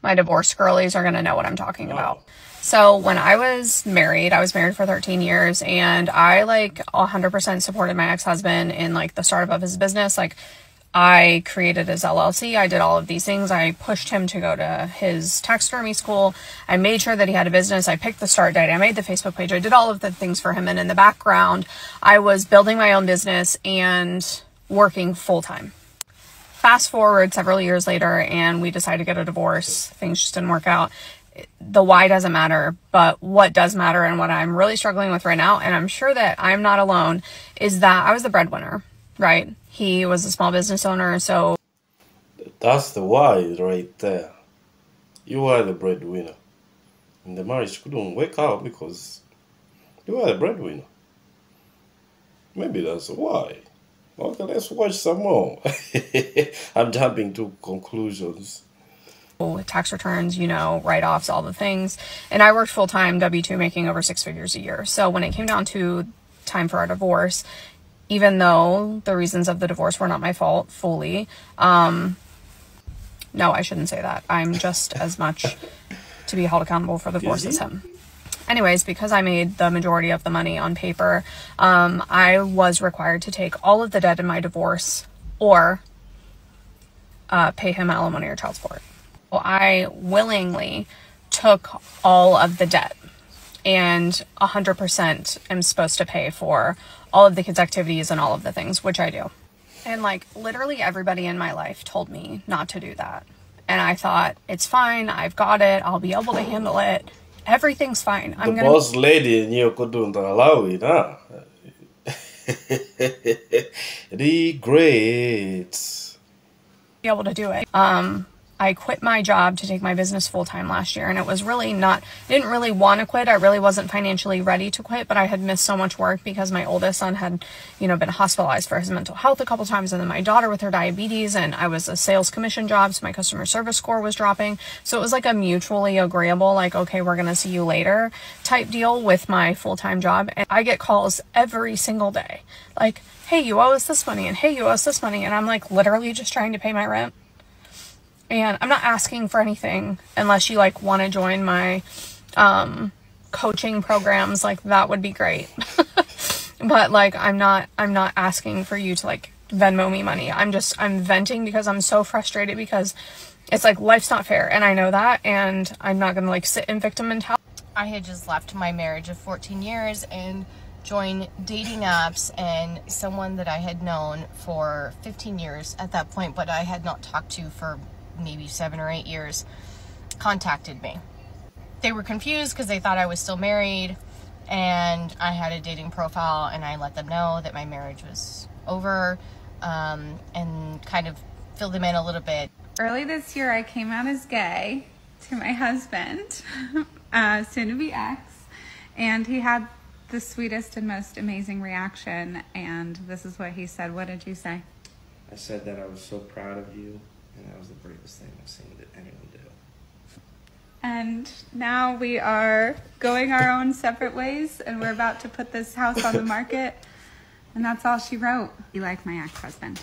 My divorce girlies are going to know what I'm talking about. So when I was married for 13 years, and I like 100% supported my ex-husband in like the startup of his business. Like, I created his LLC. I did all of these things. I pushed him to go to his taxidermy school. I made sure that he had a business. I picked the start date. I made the Facebook page. I did all of the things for him. And in the background, I was building my own business and working full time. Fast forward several years later, and we decided to get a divorce. Things just didn't work out. The why doesn't matter, but what does matter, and what I'm really struggling with right now, and I'm sure that I'm not alone, is that I was the breadwinner, right? He was a small business owner, so... That's the why right there. You are the breadwinner. And the marriage couldn't work out because you are the breadwinner. Maybe that's why. Okay, let's watch some more. I'm jumping to conclusions. Tax returns, you know, write-offs, all the things. And I worked full-time W-2 making over 6 figures a year. So when it came down to time for our divorce, even though the reasons of the divorce were not my fault fully, no, I shouldn't say that. I'm just as much to be held accountable for the divorce as him. Anyways, because I made the majority of the money on paper, I was required to take all of the debt in my divorce or pay him alimony or child support. Well, I willingly took all of the debt, and 100% am supposed to pay for all of the kids' activities and all of the things, which I do. And like literally everybody in my life told me not to do that. And I thought, it's fine. I've got it. I'll be able to handle it. Everything's fine. The boss lady in you couldn't allow it, huh? Regrets. Be able to do it. I quit my job to take my business full-time last year, and it was really not, I didn't really want to quit. I really wasn't financially ready to quit, but I had missed so much work because my oldest son had, you know, been hospitalized for his mental health a couple times, and then my daughter with her diabetes, and I was a sales commission job, so my customer service score was dropping. So it was like a mutually agreeable, like, okay, we're going to see you later type deal with my full-time job. And I get calls every single day, like, hey, you owe us this money, and hey, you owe us this money. And I'm like literally just trying to pay my rent. And I'm not asking for anything unless you like want to join my coaching programs. Like, that would be great. But like, I'm not asking for you to like Venmo me money. I'm venting because I'm so frustrated, because it's like life's not fair, and I know that, and I'm not gonna like sit in victim mentality. I had just left my marriage of 14 years and joined dating apps, and someone that I had known for 15 years at that point, but I had not talked to for maybe 7 or 8 years, contacted me. They were confused because they thought I was still married, and I had a dating profile, and I let them know that my marriage was over, and kind of filled them in a little bit. Early this year, I came out as gay to my husband, soon to be ex, and he had the sweetest and most amazing reaction, and this is what he said. What did you say? I said that I was so proud of you, and that was the bravest thing I've seen that anyone do. And now we are going our own separate ways, and we're about to put this house on the market, and that's all she wrote. Be like my ex-husband.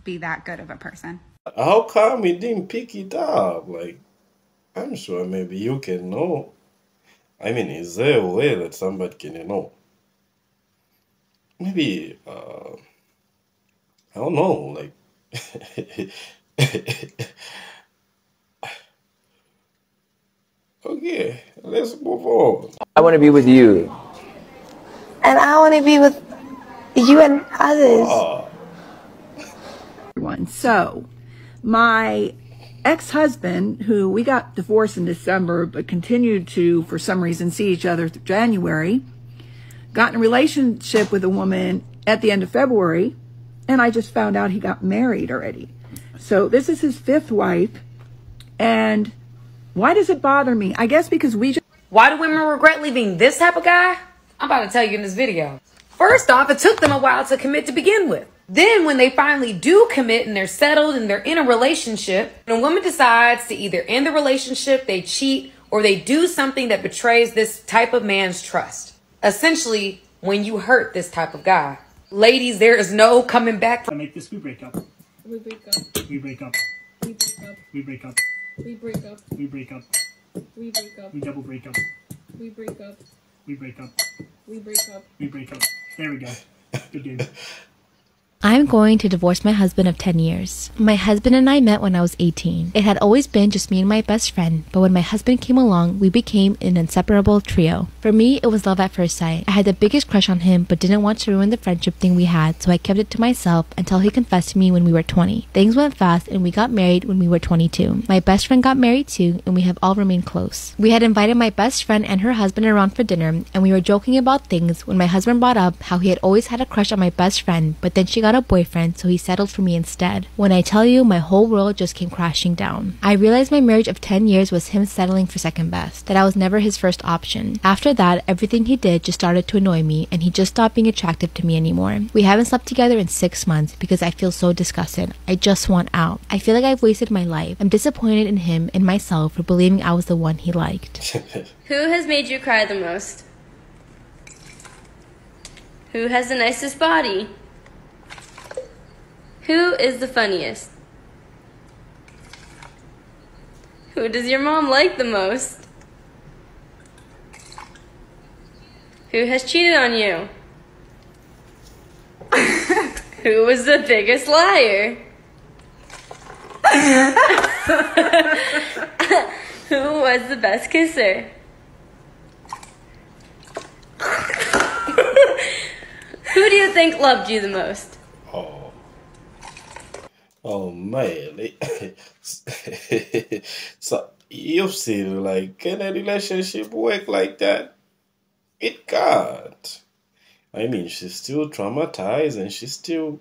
Be that good of a person. How come he didn't pick it up? Like, I'm sure maybe you can know. I mean, is there a way that somebody can know? Maybe, I don't know, like, okay, let's move on. I want to be with you. And I want to be with you and others. So, my ex-husband, who we got divorced in December, but continued to, for some reason, see each other through January, got in a relationship with a woman at the end of February, and I just found out he got married already. So this is his 5th wife, and why does it bother me? I guess because we just... Why do women regret leaving this type of guy? I'm about to tell you in this video. First off, it took them a while to commit to begin with. Then when they finally do commit and they're settled and they're in a relationship, and a woman decides to either end the relationship, they cheat, or they do something that betrays this type of man's trust. Essentially, when you hurt this type of guy. Ladies, there is no coming back from... I make this, we break up. We break up. We break up. We break up. We break up. We break up. We break up. We break up. We double break up. We break up. We break up. We break up. We break up. There we go. Good game. I'm going to divorce my husband of 10 years. My husband and I met when I was 18. It had always been just me and my best friend, but when my husband came along, we became an inseparable trio. For me, it was love at first sight. I had the biggest crush on him, but didn't want to ruin the friendship thing we had, so I kept it to myself until he confessed to me when we were 20. Things went fast, and we got married when we were 22. My best friend got married too, and we have all remained close. We had invited my best friend and her husband around for dinner, and we were joking about things when my husband brought up how he had always had a crush on my best friend, but then she got a boyfriend, so he settled for me instead. When I tell you, my whole world just came crashing down. I realized my marriage of 10 years was him settling for second best, that I was never his first option. After that, everything he did just started to annoy me, and he just stopped being attractive to me anymore. We haven't slept together in 6 months because I feel so disgusted. I just want out. I feel like I've wasted my life. I'm disappointed in him and myself for believing I was the one he liked. Who has made you cry the most? Who has the nicest body? Who is the funniest? Who does your mom like the most? Who has cheated on you? Who was the biggest liar? Who was the best kisser? Who do you think loved you the most? Oh man. So you see, like, can a relationship work like that? It can't. I mean, she's still traumatized and she's still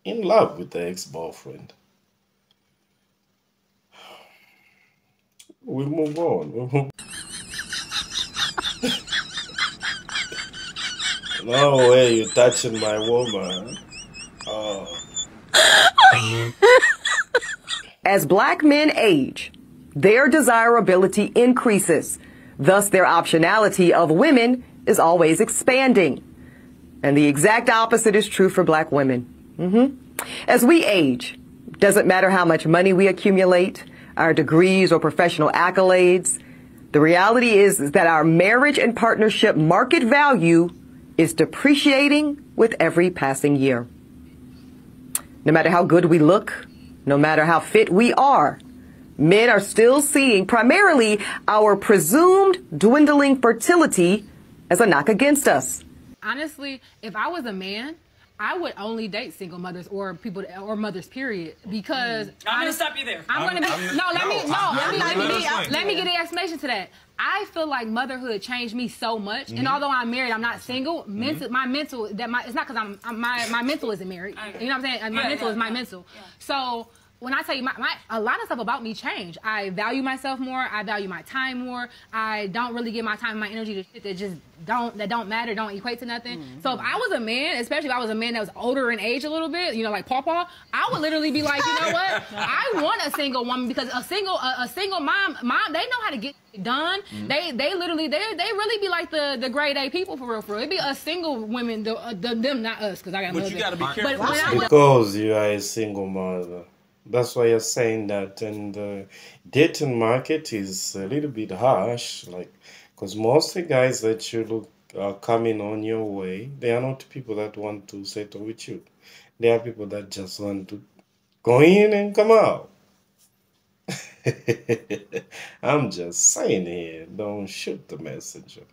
in love with the ex-boyfriend. We move on. No way, you touching my woman. Oh. As black men age, their desirability increases. Thus, their optionality of women is always expanding. And the exact opposite is true for black women. As we age, doesn't matter how much money we accumulate, our degrees or professional accolades, the reality is that our marriage and partnership market value is depreciating with every passing year. No matter how good we look, no matter how fit we are, men are still seeing primarily our presumed dwindling fertility as a knock against us. Honestly, if I was a man, I would only date single mothers or people or mothers, period. Because I'm gonna stop you there. Let me get an explanation to that. I feel like motherhood changed me so much, and although I'm married, I'm not single. My mental, it's not because my mental isn't married. You know what I'm saying? My mental is my mental. Yeah. So when I tell you, a lot of stuff about me changed. I value myself more. I value my time more. I don't really give my time and my energy to shit that just don't matter, don't equate to nothing. So if I was a man, especially if I was a man that was older in age a little bit, you know, like Paw, I would literally be like, you know what? I want a single woman because a single mom, they know how to get it done. They really be like the grade A people for real. It'd be us single women, them not us, because I got. But you gotta be careful. Because you are a single mother. That's why you're saying that, and the dating market is a little bit harsh, like, because most of the guys that you look are coming on your way, they are not people that want to settle with you. They are people that just want to go in and come out. I'm just saying here, don't shoot the messenger.